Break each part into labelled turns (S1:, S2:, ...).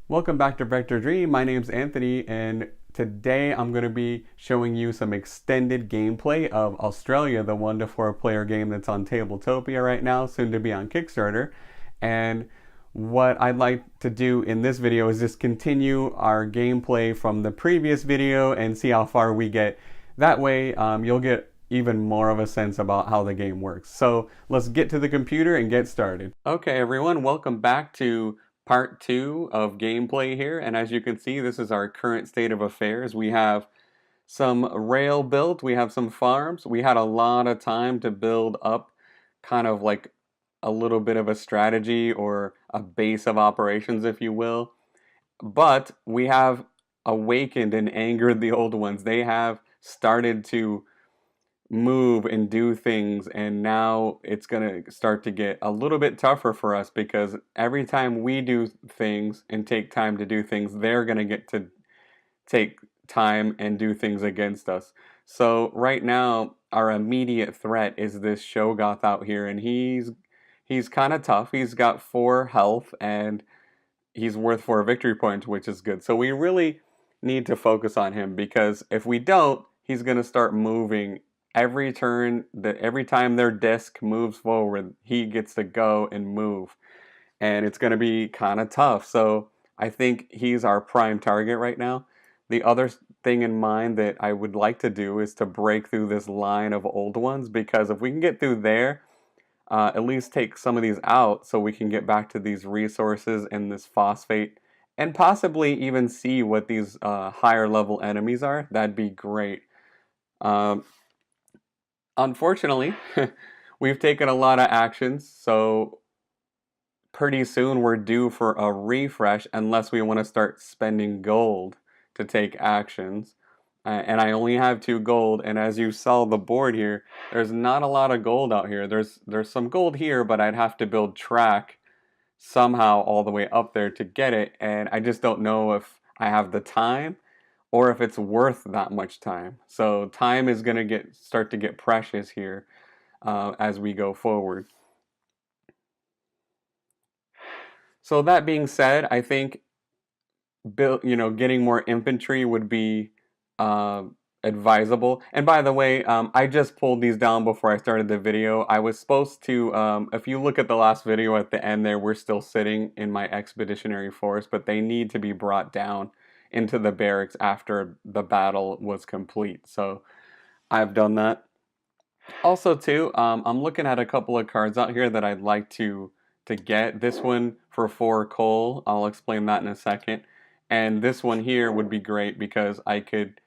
S1: Welcome back to Vector Dream. My name's Anthony, and today I'm going to be showing you some extended gameplay of AuZtralia, the 1 to 4 player game that's on Tabletopia right now, soon to be on Kickstarter. And what I'd like to do in this video is just continue our gameplay from the previous video and see how far we get. That way, you'll get even more of a sense about how the game works. So let's get to the computer and get started. Okay, everyone, welcome back to part 2 of gameplay here, and as you can see, this is our current state of affairs. We have some rail built, we have some farms. We had a lot of time to build up kind of like a little bit of a strategy or a base of operations, if you will. But we have awakened and angered the old ones. They have started to move and do things, and now it's going to start to get a little bit tougher for us because every time we do things and take time to do things, they're going to get to take time and do things against us. So right now our immediate threat is this Shogoth out here, and he's kind of tough. He's got 4 health and he's worth 4 victory points, which is good. So we really need to focus on him, because if we don't, he's going to start moving every turn. That every time their disc moves forward, he gets to go and move, and it's going to be kind of tough. So I think he's our prime target right now. The other thing in mind that I would like to do is to break through this line of old ones, because if we can get through there, at least take some of these out so we can get back to these resources and this phosphate, and possibly even see what these higher level enemies are. That'd be great. Um, Unfortunately, we've taken a lot of actions, so pretty soon we're due for a refresh unless we want to start spending gold to take actions. And I only have 2 gold, and as you saw the board here, there's not a lot of gold out here. There's some gold here, but I'd have to build track somehow all the way up there to get it, and I just don't know if I have the time or if it's worth that much time. So time is going to start to get precious here as we go forward. So that being said, I think getting more infantry would be uh, advisable. And by the way, I just pulled these down before I started the video. I was supposed to, if you look at the last video at the end there, we're still sitting in my expeditionary force, but they need to be brought down into the barracks after the battle was complete. So I've done that. Also too, I'm looking at a couple of cards out here that I'd like to get. This one for 4 coal, I'll explain that in a second. And this one here would be great because I could,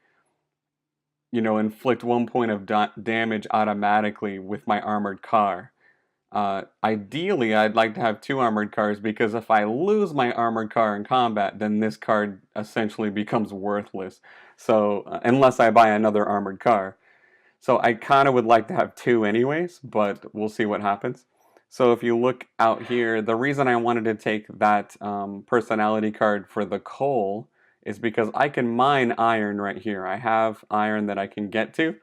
S1: inflict 1 point of damage automatically with my armored car. Ideally, I'd like to have 2 armored cars, because if I lose my armored car in combat, then this card essentially becomes worthless. So, unless I buy another armored car. So I kind of would like to have 2 anyways, but we'll see what happens. So if you look out here, the reason I wanted to take that personality card for the coal is because I can mine iron right here. I have iron that I can get to.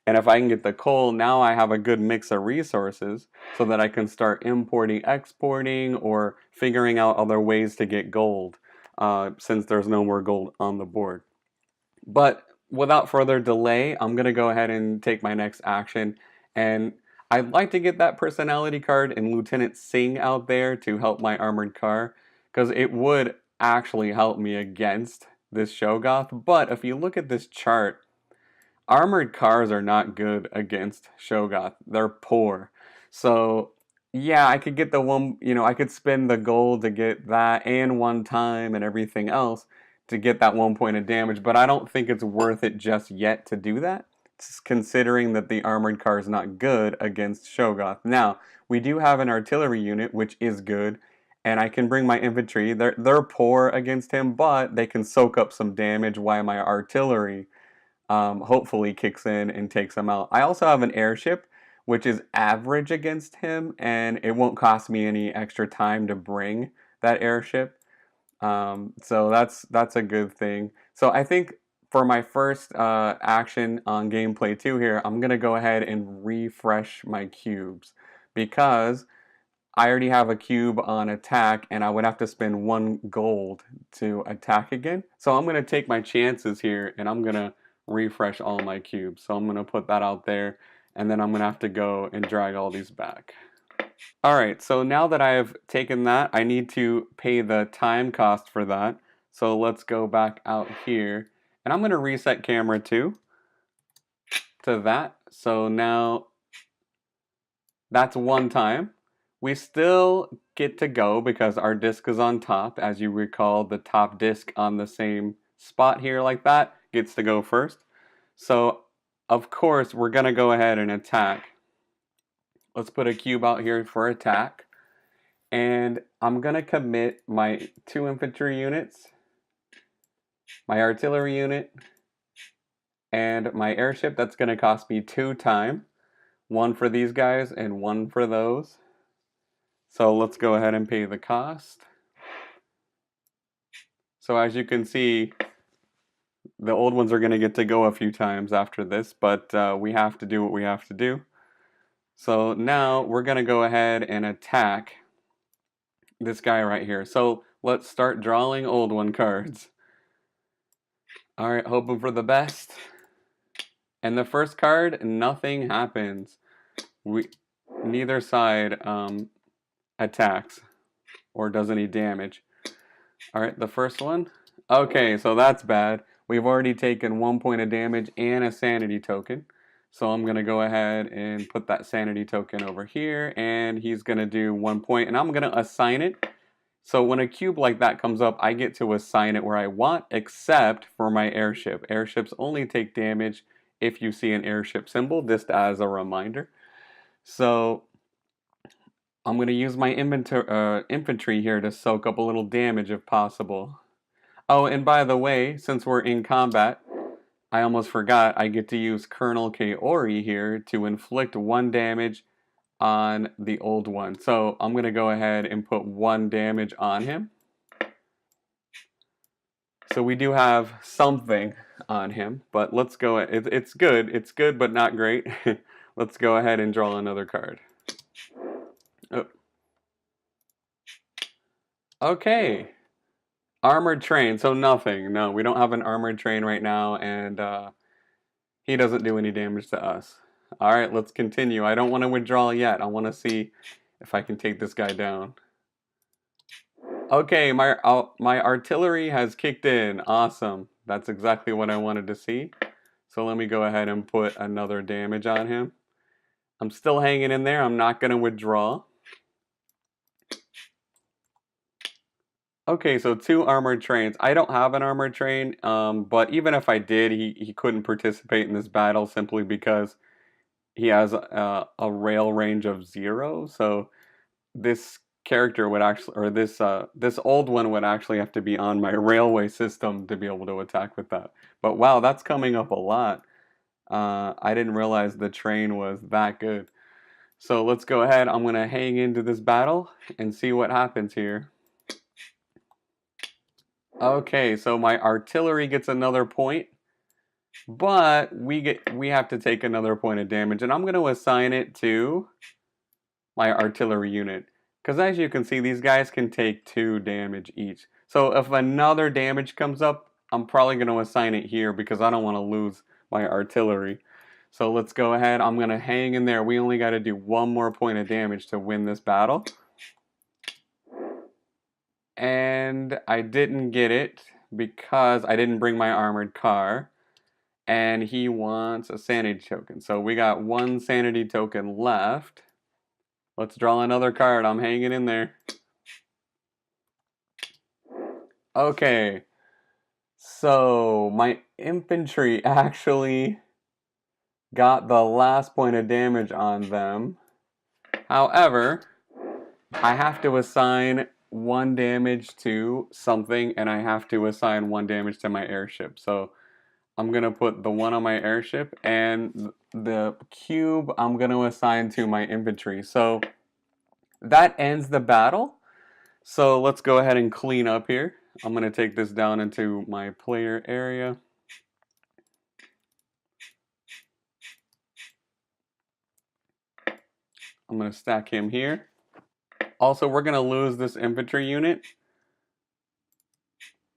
S1: And if I can get the coal, now I have a good mix of resources so that I can start importing, exporting, or figuring out other ways to get gold, since there's no more gold on the board. But without further delay, I'm going to go ahead and take my next action. And I'd like to get that personality card and Lieutenant Singh out there to help my armored car, because it would actually help me against this Shogoth. But if you look at this chart, armored cars are not good against Shogoth. They're poor. So yeah, I could get the one, I could spend the gold to get that and 1 time and everything else to get that 1 point of damage, but I don't think it's worth it just yet to do that, considering that the armored car is not good against Shogoth. Now, we do have an artillery unit, which is good, and I can bring my infantry. They're poor against him, but they can soak up some damage while my artillery hopefully kicks in and takes him out. I also have an airship, which is average against him, and it won't cost me any extra time to bring that airship. So that's a good thing. So I think for my first action on gameplay 2 here, I'm going to go ahead and refresh my cubes, because I already have a cube on attack, and I would have to spend 1 gold to attack again. So I'm going to take my chances here, and I'm going to refresh all my cubes. So I'm going to put that out there, and then I'm going to have to go and drag all these back. Alright, so now that I have taken that, I need to pay the time cost for that. So let's go back out here, and I'm going to reset camera 2 to that. So now that's 1 time. We still get to go because our disc is on top. As you recall, the top disc on the same spot here like that gets to go first. So, of course, we're going to go ahead and attack. Let's put a cube out here for attack. And I'm going to commit my 2 infantry units, my artillery unit, and my airship. That's going to cost me 2 time. 1 for these guys and 1 for those. So let's go ahead and pay the cost. So as you can see, the old ones are going to get to go a few times after this, but we have to do what we have to do. So now we're going to go ahead and attack this guy right here. So let's start drawing old one cards. Alright, hoping for the best. And the first card, nothing happens. Neither side attacks or does any damage. Alright, the first one. Okay, so that's bad. We've already taken 1 point of damage and a sanity token. So I'm going to go ahead and put that sanity token over here, and he's going to do 1 point, and I'm going to assign it. So when a cube like that comes up, I get to assign it where I want, except for my airship. Airships only take damage if you see an airship symbol, just as a reminder. So I'm going to use my infantry here to soak up a little damage if possible. Oh, and by the way, since we're in combat, I almost forgot, I get to use Colonel Kaori here to inflict 1 damage on the old one. So I'm going to go ahead and put 1 damage on him. So we do have something on him, but let's go, it's good, but not great. Let's go ahead and draw another card. Oh. Okay. Armored train, so nothing. No, we don't have an armored train right now, and he doesn't do any damage to us. Alright, let's continue. I don't want to withdraw yet. I want to see if I can take this guy down. Okay, my artillery has kicked in. Awesome. That's exactly what I wanted to see. So let me go ahead and put another damage on him. I'm still hanging in there. I'm not going to withdraw. Okay, so 2 armored trains. I don't have an armored train, but even if I did, he couldn't participate in this battle simply because he has a rail range of 0. So this character would actually, or this old one would actually have to be on my railway system to be able to attack with that. But wow, that's coming up a lot. I didn't realize the train was that good. So let's go ahead. I'm going to hang into this battle and see what happens here. Okay, so my artillery gets another point, but we have to take another point of damage, and I'm going to assign it to my artillery unit. Because as you can see, these guys can take 2 damage each. So if another damage comes up, I'm probably going to assign it here because I don't want to lose my artillery. So let's go ahead. I'm going to hang in there. We only got to do 1 more point of damage to win this battle. And I didn't get it because I didn't bring my armored car. And he wants a sanity token. So we got 1 sanity token left. Let's draw another card. I'm hanging in there. Okay. So my infantry actually got the last point of damage on them. However, I have to assign 1 damage to something, and I have to assign 1 damage to my airship. So I'm going to put the 1 on my airship, and the cube I'm going to assign to my infantry. So that ends the battle. So let's go ahead and clean up here. I'm going to take this down into my player area. I'm going to stack him here. also we're going to lose this infantry unit.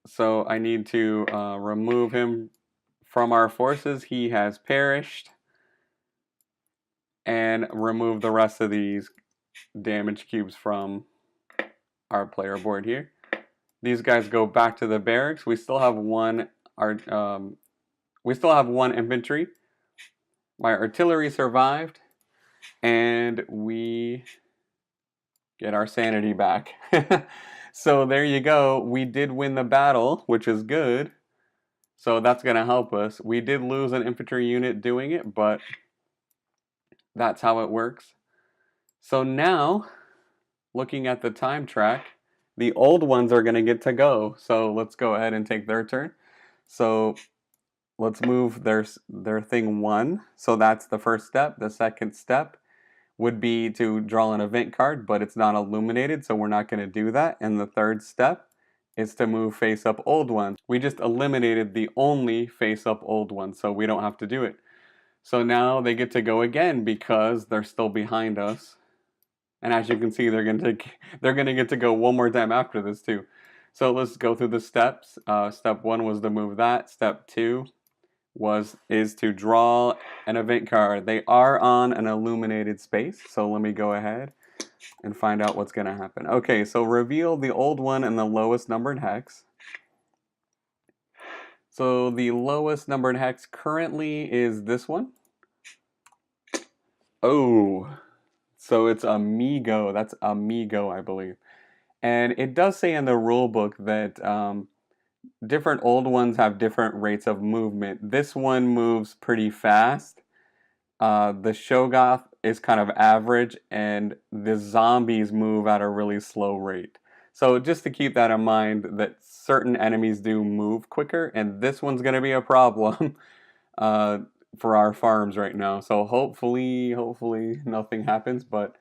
S1: So I need to remove him from our forces. He has perished. And remove the rest of these damage cubes from our player board here. These guys go back to the barracks. We still have one infantry. My artillery survived, and we get our sanity back. So there you go. We did win the battle, which is good. So that's going to help us. We did lose an infantry unit doing it, but that's how it works. So now, looking at the time track, the old ones are going to get to go. So let's go ahead and take their turn. So let's move their thing 1. So that's the first step. The second step would be to draw an event card, but it's not illuminated, so we're not going to do that. And the third step is to move face up old ones. We just eliminated the only face up old one, so we don't have to do it. So now they get to go again because they're still behind us. And as you can see, they're gonna get to go one more time after this too. So let's go through the steps. Step 1 was to move that. Step 2 is to draw an event card. They are on an illuminated space, so let me go ahead and find out what's gonna happen. Okay, so reveal the old one and the lowest numbered hex. So the lowest numbered hex currently is this one. Oh, so it's Amigo. That's Amigo, I believe. And it does say in the rule book that different old ones have different rates of movement. This one moves pretty fast. The Shogoth is kind of average, and the zombies move at a really slow rate. So just to keep that in mind, that certain enemies do move quicker, and this one's going to be a problem for our farms right now. So hopefully nothing happens, but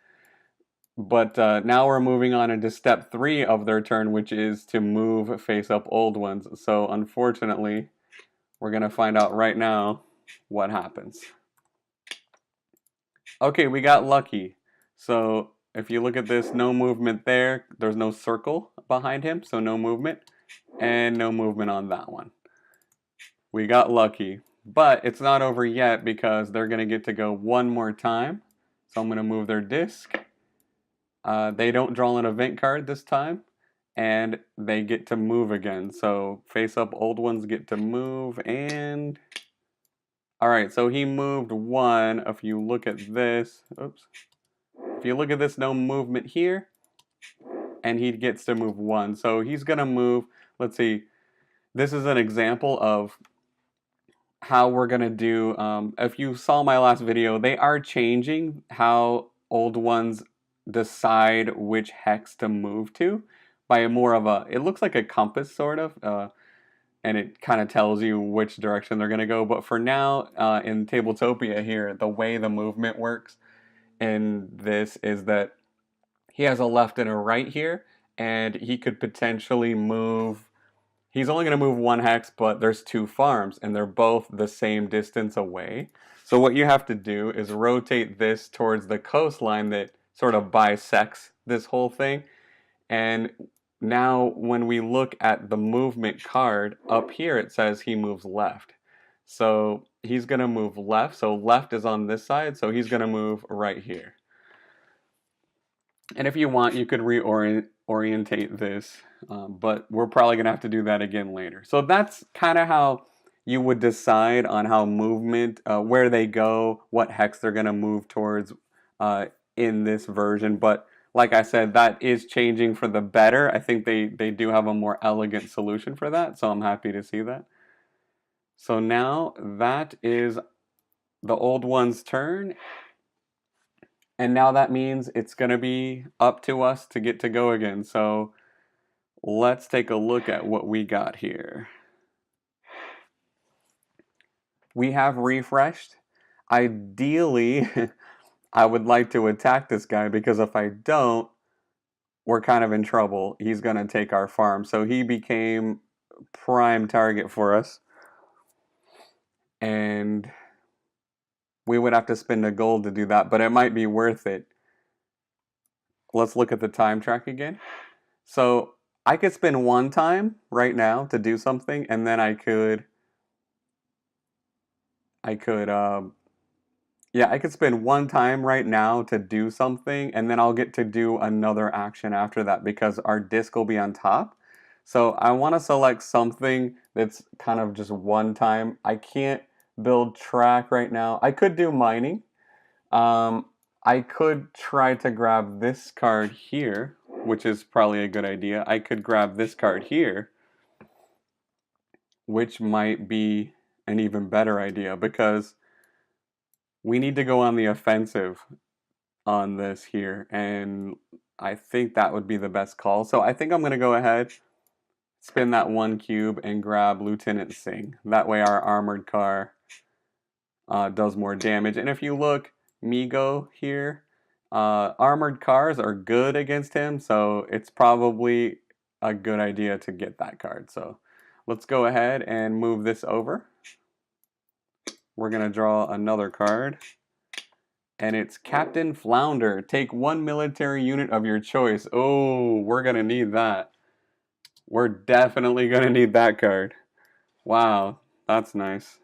S1: now we're moving on into step 3 of their turn, which is to move face up old ones. So unfortunately, we're going to find out right now what happens. Okay, we got lucky. So if you look at this, no movement there. There's no circle behind him, so no movement. And no movement on that one. We got lucky. But it's not over yet because they're going to get to go one more time. So I'm going to move their disc. They don't draw an event card this time, and they get to move again. So face up old ones get to move, and alright, so he moved 1. If you look at this, oops. If you look at this, no movement here, and he gets to move 1. So he's gonna move, let's see, this is an example of how we're gonna do, if you saw my last video, they are changing how old ones decide which hex to move to by more of a, it looks like a compass sort of, and it kind of tells you which direction they're going to go. But for now, in Tabletopia here, the way the movement works in this is that he has a left and a right here, and he could potentially move, he's only going to move 1 hex, but there's 2 farms, and they're both the same distance away. So what you have to do is rotate this towards the coastline that sort of bisects this whole thing. And now when we look at the movement card, up here it says he moves left. So he's going to move left. So left is on this side, so he's going to move right here. And if you want, you could reorientate this, but we're probably going to have to do that again later. So that's kind of how you would decide on how movement, where they go, what hex they're going to move towards in this version. But like I said, that is changing for the better. I think they do have a more elegant solution for that, so I'm happy to see that. So now that is the old one's turn. And now that means it's going to be up to us to get to go again. So let's take a look at what we got here. We have refreshed. Ideally, I would like to attack this guy because if I don't, we're kind of in trouble. He's going to take our farm. So he became prime target for us. And we would have to spend a gold to do that, but it might be worth it. let's look at the time track again. So I could spend 1 time right now to do something, and then I could yeah, I could spend 1 time right now to do something, and then I'll get to do another action after that because our disc will be on top. So I want to select something that's kind of just 1 time. I can't build track right now. I could do mining. Um, I could try to grab this card here, which is probably a good idea. I could grab this card here, which might be an even better idea because we need to go on the offensive on this here, and I think that would be the best call. So I think I'm going to go ahead, spin that 1 cube, and grab Lieutenant Singh. That way our armored car does more damage. And if you look, Migo here, armored cars are good against him, so it's probably a good idea to get that card. So let's go ahead and move this over. We're going to draw another card. And it's Captain Flounder. Take 1 military unit of your choice. Oh, we're going to need that. We're definitely going to need that card. Wow, that's nice.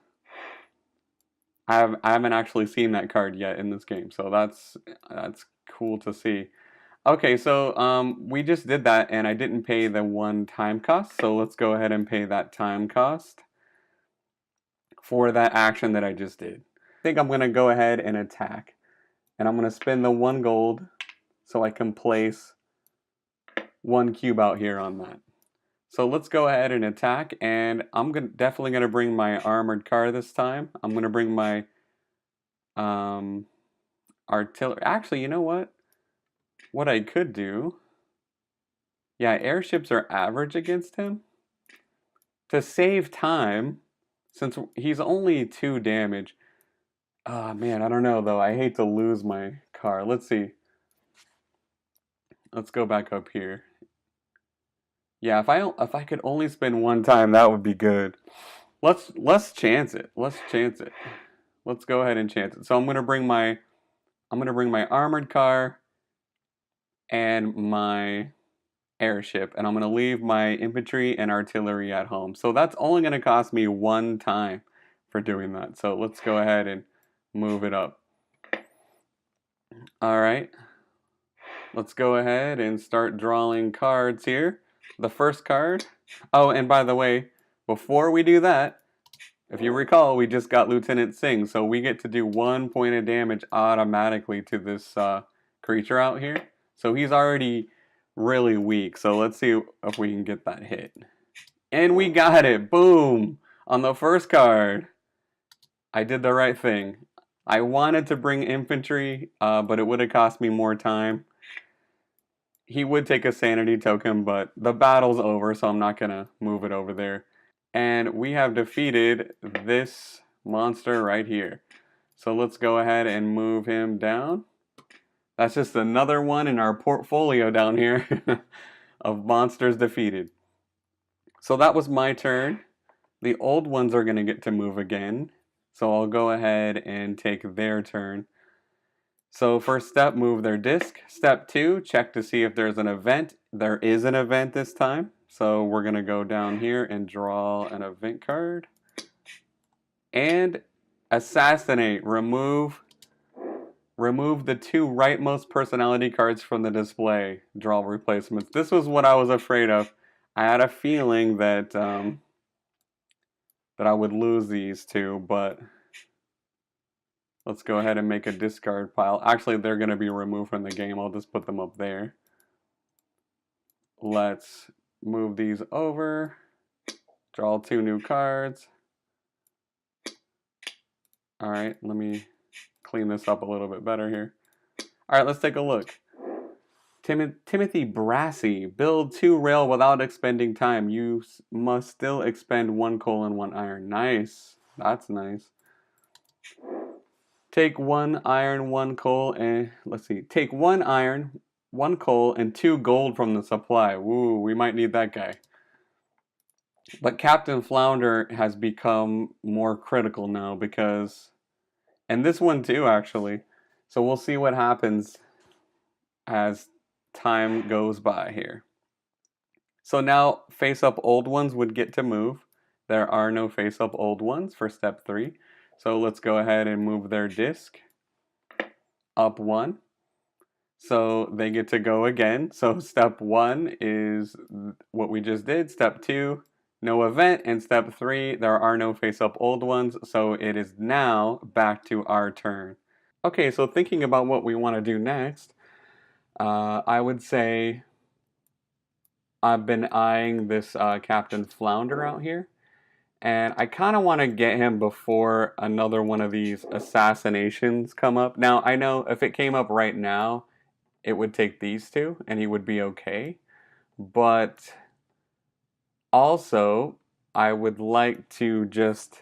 S1: I haven't actually seen that card yet in this game, so that's cool to see. Okay, so we just did that, and I didn't pay the 1 time cost, so let's go ahead and pay that time cost for that action that I just did. I think I'm going to go ahead and attack. And I'm going to spend the 1 gold so I can place 1 cube out here on that. So let's go ahead and attack, and I'm definitely going to bring my armored car this time. I'm going to bring my artillery. Actually, you know what? What I could do, yeah, airships are average against him. To save time, since he's only 2 damage, oh man, I don't know though. I hate to lose my car. Let's see. Let's go back up here. Yeah, if I could only spend 1 time, that would be good. Let's chance it. Let's chance it. Let's go ahead and chance it. So I'm gonna bring my armored car and my airship, and I'm gonna leave my infantry and artillery at home. So that's only gonna cost me 1 time for doing that. So let's go ahead and move it up. All right. Let's go ahead and start drawing cards here. The first card. Oh, and by the way, before we do that, if you recall, we just got Lieutenant Singh, so we get to do 1 point of damage automatically to this creature out here. So he's already really weak, so let's see if we can get that hit. And we got it! Boom! On the first card. I did the right thing. I wanted to bring infantry, but it would have cost me more time. He would take a sanity token, but the battle's over, so I'm not going to move it over there. And we have defeated this monster right here. So let's go ahead and move him down. That's just another one in our portfolio down here of monsters defeated. So that was my turn. The old ones are going to get to move again. So I'll go ahead and take their turn. So first step, move their disc. Step 2, check to see if there's an event. There is an event this time. So we're going to go down here and draw an event card. And assassinate. Remove the 2 rightmost personality cards from the display. Draw replacements. This was what I was afraid of. I had a feeling that that I would lose these 2, but let's go ahead and make a discard pile. Actually, they're going to be removed from the game. I'll just put them up there. Let's move these over. Draw 2 new cards. Alright, let me clean this up a little bit better here. Alright, let's take a look. Timothy Brassy. Build 2 rail without expending time. You must still expend 1 coal and 1 iron. Nice. That's nice. Take 1 iron, 1 coal, and let's see. Take 1 iron, 1 coal, and 2 gold from the supply. Woo, we might need that guy. But Captain Flounder has become more critical now because, and this one too actually. So we'll see what happens as time goes by here. So now face-up old ones would get to move. There are no face-up old ones for step 3. So let's go ahead and move their disc up 1. So they get to go again. So step 1 is what we just did. Step 2, no event. And step 3, there are no face-up old ones. So it is now back to our turn. Okay, so thinking about what we want to do next, I would say I've been eyeing this Captain Flounder out here, and I kind of want to get him before another one of these assassinations come up. Now, I know if it came up right now, it would take these two, and he would be okay. But also, I would like to just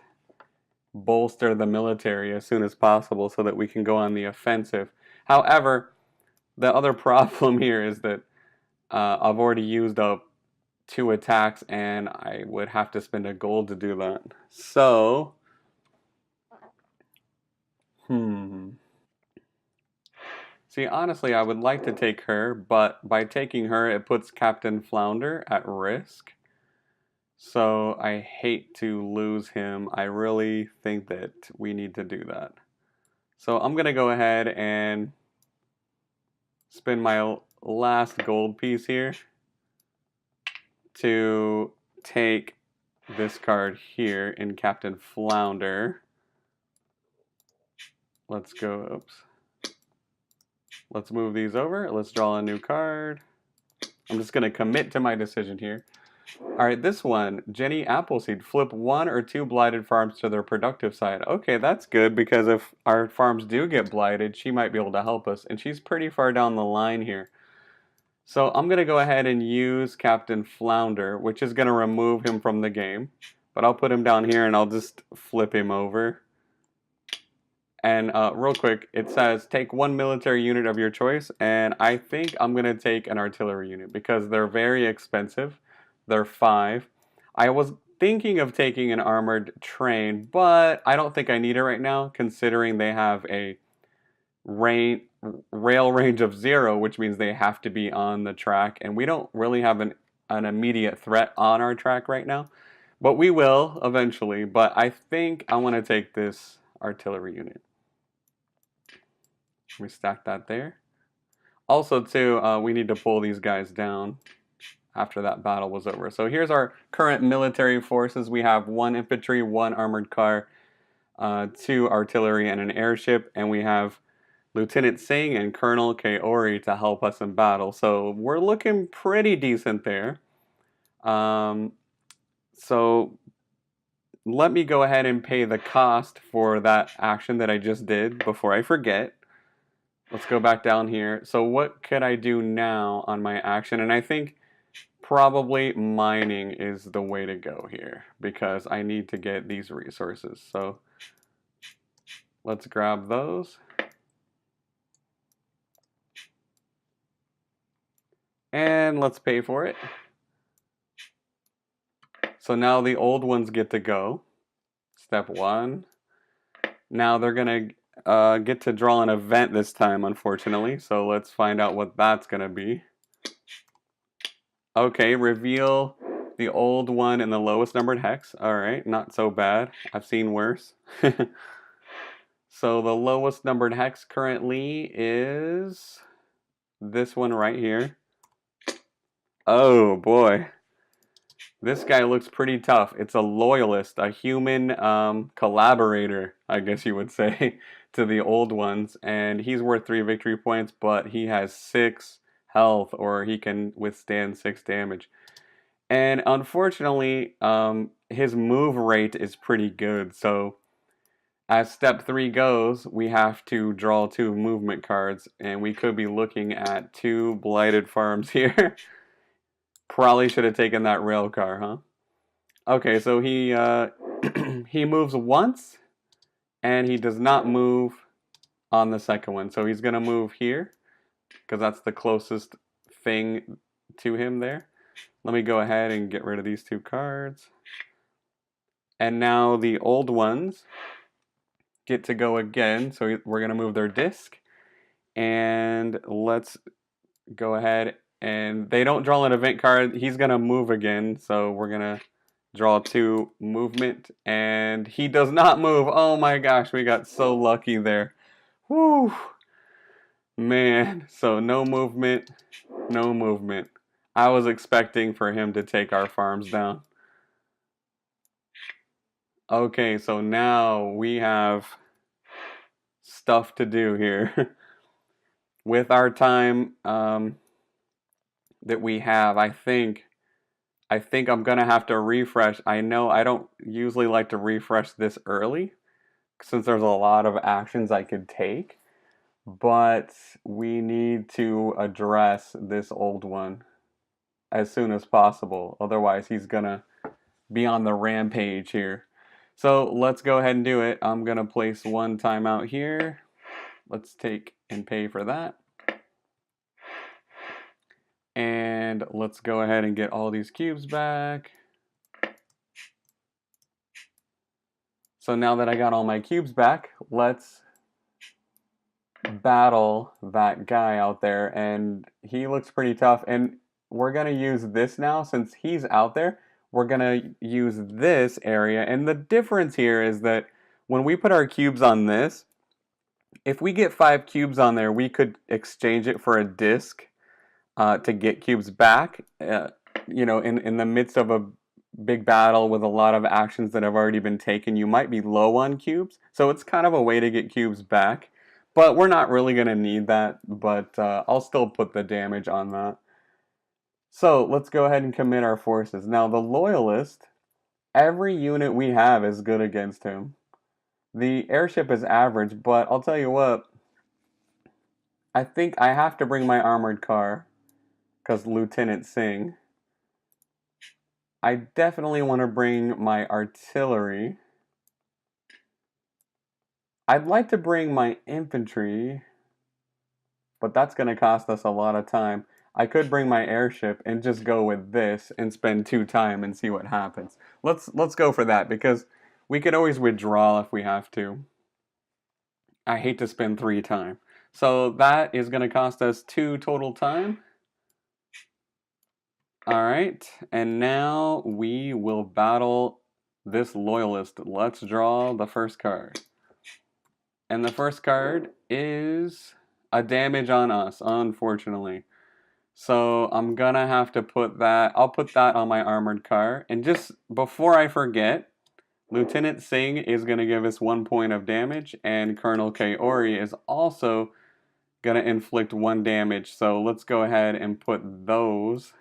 S1: bolster the military as soon as possible so that we can go on the offensive. However, the other problem here is that I've already used up 2 attacks, and I would have to spend a gold to do that. So, See, honestly, I would like to take her, but by taking her, it puts Captain Flounder at risk. So I hate to lose him. I really think that we need to do that. So I'm going to go ahead and spend my last gold piece here to take this card here in Captain Flounder. Let's go, oops. Let's move these over. Let's draw a new card. I'm just going to commit to my decision here. Alright, this one, Jenny Appleseed. Flip 1 or 2 blighted farms to their productive side. Okay, that's good, because if our farms do get blighted, she might be able to help us. And she's pretty far down the line here. So I'm going to go ahead and use Captain Flounder, which is going to remove him from the game. But I'll put him down here and I'll just flip him over. And real quick, it says take 1 military unit of your choice. And I think I'm going to take an artillery unit because they're very expensive. They're 5. I was thinking of taking an armored train, but I don't think I need it right now, considering they have a rail range of 0, which means they have to be on the track, and we don't really have an immediate threat on our track right now, but we will eventually. But I think I want to take this artillery unit. We stack that there. Also, too, we need to pull these guys down after that battle was over. So here's our current military forces. We have 1 infantry, 1 armored car, 2 artillery, and an airship. And we have Lieutenant Singh and Colonel Kaori to help us in battle. So we're looking pretty decent there. So let me go ahead and pay the cost for that action that I just did before I forget. Let's go back down here. So what could I do now on my action? And I think probably mining is the way to go here, because I need to get these resources. So let's grab those. And let's pay for it. So now the old ones get to go. Step 1. Now they're going to get to draw an event this time, unfortunately. So let's find out what that's going to be. Okay, reveal the old one in the lowest numbered hex. Alright, not so bad. I've seen worse. So the lowest numbered hex currently is this one right here. Oh boy. This guy looks pretty tough. It's a loyalist, a human collaborator, I guess you would say, to the old ones. And he's worth 3 victory points, but he has 6 health, or he can withstand 6 damage. And unfortunately, his move rate is pretty good. So as step 3 goes, we have to draw 2 movement cards, and we could be looking at 2 blighted farms here. Probably should have taken that rail car, huh? Okay, so he he moves once, and he does not move on the second one. So he's gonna move here, because that's the closest thing to him there. Let me go ahead and get rid of these 2 cards. And now the old ones get to go again. So we're going to move their disc. And let's go ahead and they don't draw an event card. He's gonna move again, so we're gonna draw 2 movement, and he does not move. Oh my gosh, we got so lucky there. Whew, man. So no movement, no movement. I was expecting for him to take our farms down. Okay, so now we have stuff to do here. With our time that we have, I think I'm gonna have to refresh. I know I don't usually like to refresh this early since there's a lot of actions I could take, but we need to address this old one as soon as possible. Otherwise, he's gonna be on the rampage here. So let's go ahead and do it. I'm gonna place 1 timeout here. Let's take and pay for that. And let's go ahead and get all these cubes back. So now that I got all my cubes back, let's battle that guy out there. And he looks pretty tough. And we're going to use this now. Since he's out there, we're going to use this area. And the difference here is that when we put our cubes on this, if we get 5 cubes on there, we could exchange it for a disc to get cubes back, you know, in the midst of a big battle with a lot of actions that have already been taken, you might be low on cubes. So it's kind of a way to get cubes back. But we're not really going to need that, but I'll still put the damage on that. So let's go ahead and commit our forces. Now the Loyalist, every unit we have is good against him. The airship is average, but I'll tell you what, I think I have to bring my armored car. Because Lieutenant Singh. I definitely want to bring my artillery. I'd like to bring my infantry, but that's going to cost us a lot of time. I could bring my airship and just go with this and spend 2 time and see what happens. Let's go for that because we could always withdraw if we have to. I hate to spend 3 time. So that is going to cost us 2 total time. Alright, and now we will battle this Loyalist. Let's draw the first card. And the first card is a damage on us, unfortunately. So I'm gonna have to put that, I'll put that on my armored car. And just before I forget, Lieutenant Singh is gonna give us 1 point of damage, and Colonel Kaori is also gonna inflict 1 damage. So let's go ahead and put those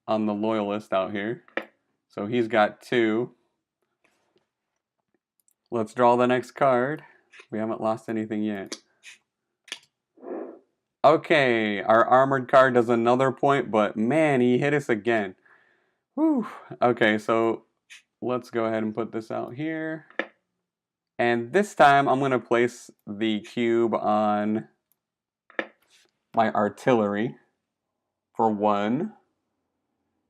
S1: on the Loyalist out here. So he's got 2. Let's draw the next card. We haven't lost anything yet. Okay, our armored card does another point, but man, he hit us again. Whew. Okay, so let's go ahead and put this out here. And this time I'm going to place the cube on my artillery for 1.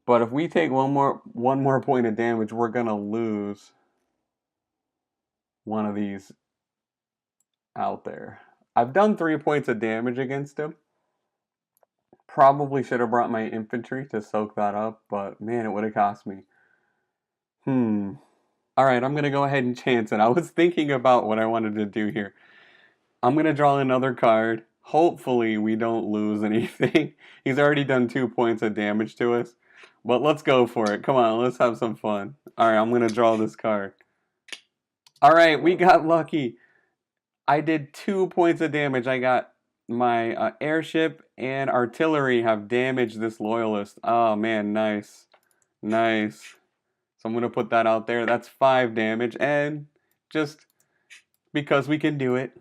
S1: But if we take one more point of damage, we're gonna lose one of these out there. I've done 3 points of damage against him. Probably should have brought my infantry to soak that up, but man, it would have cost me. Alright, I'm gonna go ahead and chance it. I was thinking about what I wanted to do here. I'm gonna draw another card. Hopefully we don't lose anything. He's already done 2 points of damage to us. But let's go for it. Come on, let's have some fun. Alright, I'm going to draw this card. Alright, we got lucky. I did 2 points of damage. I got my airship and artillery have damaged this Loyalist. Oh man, nice. Nice. So I'm going to put that out there. That's 5 damage. And just because we can do it,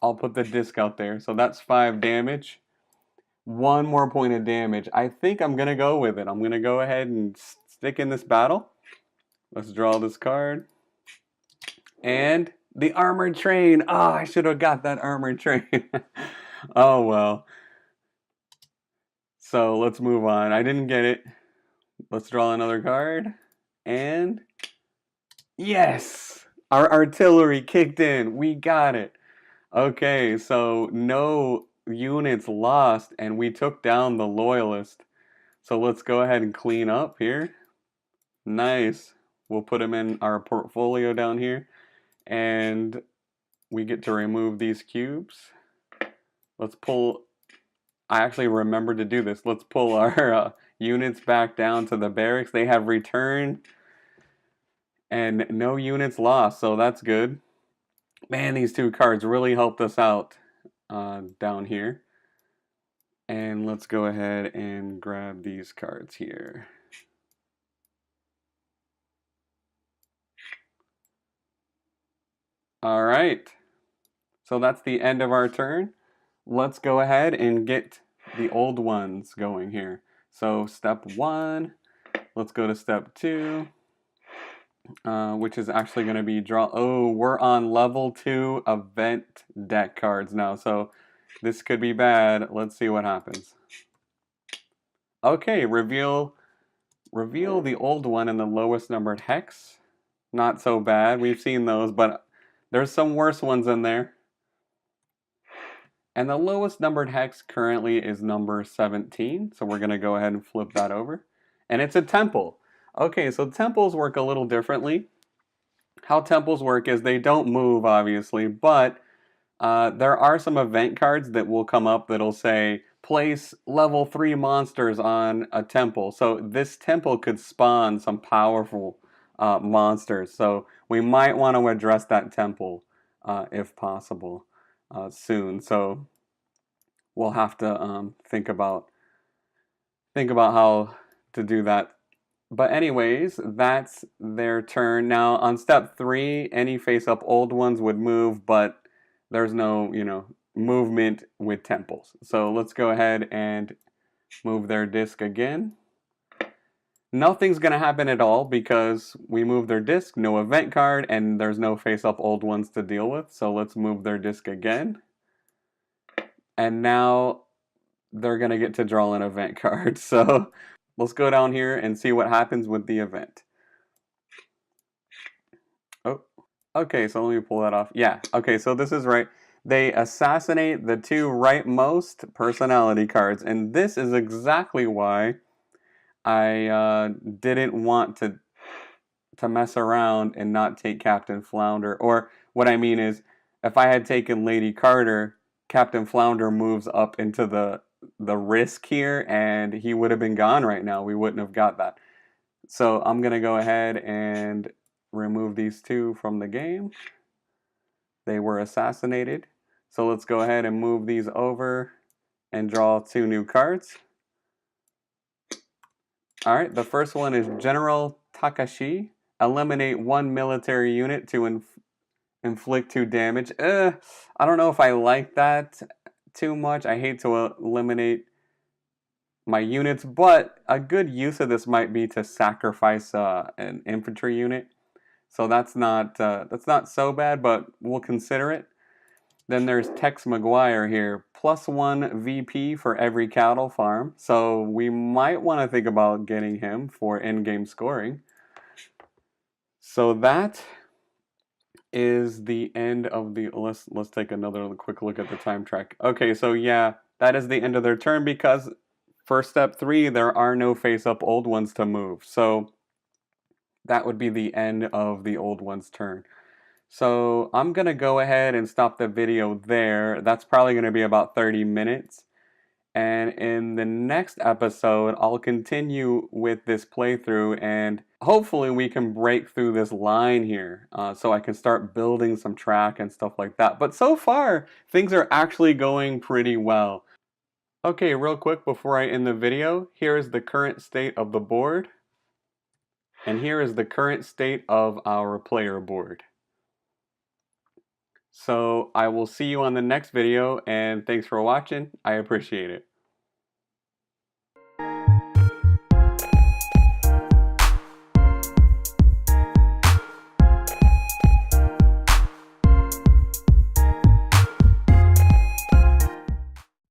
S1: I'll put the disc out there. So that's 5 damage. 1 more point of damage. I think I'm going to go with it. I'm going to go ahead and stick in this battle. Let's draw this card. And the armored train. Oh, I should have got that armored train. Oh, well. So let's move on. I didn't get it. Let's draw another card. And yes! Our artillery kicked in. We got it. Okay, so no units lost, and we took down the loyalist. So let's go ahead and clean up here. Nice. We'll put them in our portfolio down here, and we get to remove these cubes. Let's pull. I actually remembered to do this. Let's pull our units back down to the barracks. They have returned, and no units lost, so that's good. Man, these two cards really helped us out down here. And let's go ahead and grab these cards here. All right, so that's the end of our turn. Let's go ahead and get the old ones going here. So step 1, let's go to step 2, which is actually going to be draw. Oh, we're on level 2 event deck cards now, so this could be bad. Let's see what happens. Okay, reveal the old one in the lowest numbered hex. Not so bad. We've seen those, but there's some worse ones in there. And the lowest numbered hex currently is number 17. So we're going to go ahead and flip that over. And it's a temple. Okay, so temples work a little differently. How temples work is they don't move, obviously, but there are some event cards that will come up that'll say, place level 3 monsters on a temple. So this temple could spawn some powerful monsters. So we might want to address that temple if possible soon. So we'll have to think about how to do that. But anyways, that's their turn. Now on step 3, any face-up old ones would move, but there's no, movement with temples. So let's go ahead and move their disc again. Nothing's going to happen at all because we move their disc, no event card, and there's no face-up old ones to deal with. So let's move their disc again. And now they're going to get to draw an event card. So let's go down here and see what happens with the event. Oh, okay, so let me pull that off. Yeah, okay, so this is right. They assassinate the 2 rightmost personality cards, and this is exactly why I didn't want to mess around and not take Captain Flounder. Or what I mean is, if I had taken Lady Carter, Captain Flounder moves up into the risk here, and he would have been gone right now. We wouldn't have got that. So I'm going to go ahead and remove these 2 from the game. They were assassinated. So let's go ahead and move these over and draw 2 new cards. All right, the first one is General Takashi. Eliminate 1 military unit to inflict 2 damage. I don't know if I like that too much. I hate to eliminate my units, but a good use of this might be to sacrifice an infantry unit. So that's not so bad, but we'll consider it. Then there's Tex McGuire here, +1 VP for every cattle farm. So we might want to think about getting him for in-game scoring. So that is the end of the, let's take another quick look at the time track. Okay, so yeah, that is the end of their turn because for step 3, there are no face-up old ones to move. So that would be the end of the old one's turn. So I'm going to go ahead and stop the video there. That's probably going to be about 30 minutes. And in the next episode, I'll continue with this playthrough and hopefully we can break through this line here so I can start building some track and stuff like that. But so far, things are actually going pretty well. Okay, real quick before I end the video, here is the current state of the board. And here is the current state of our player board. So I will see you on the next video, and thanks for watching. I appreciate it.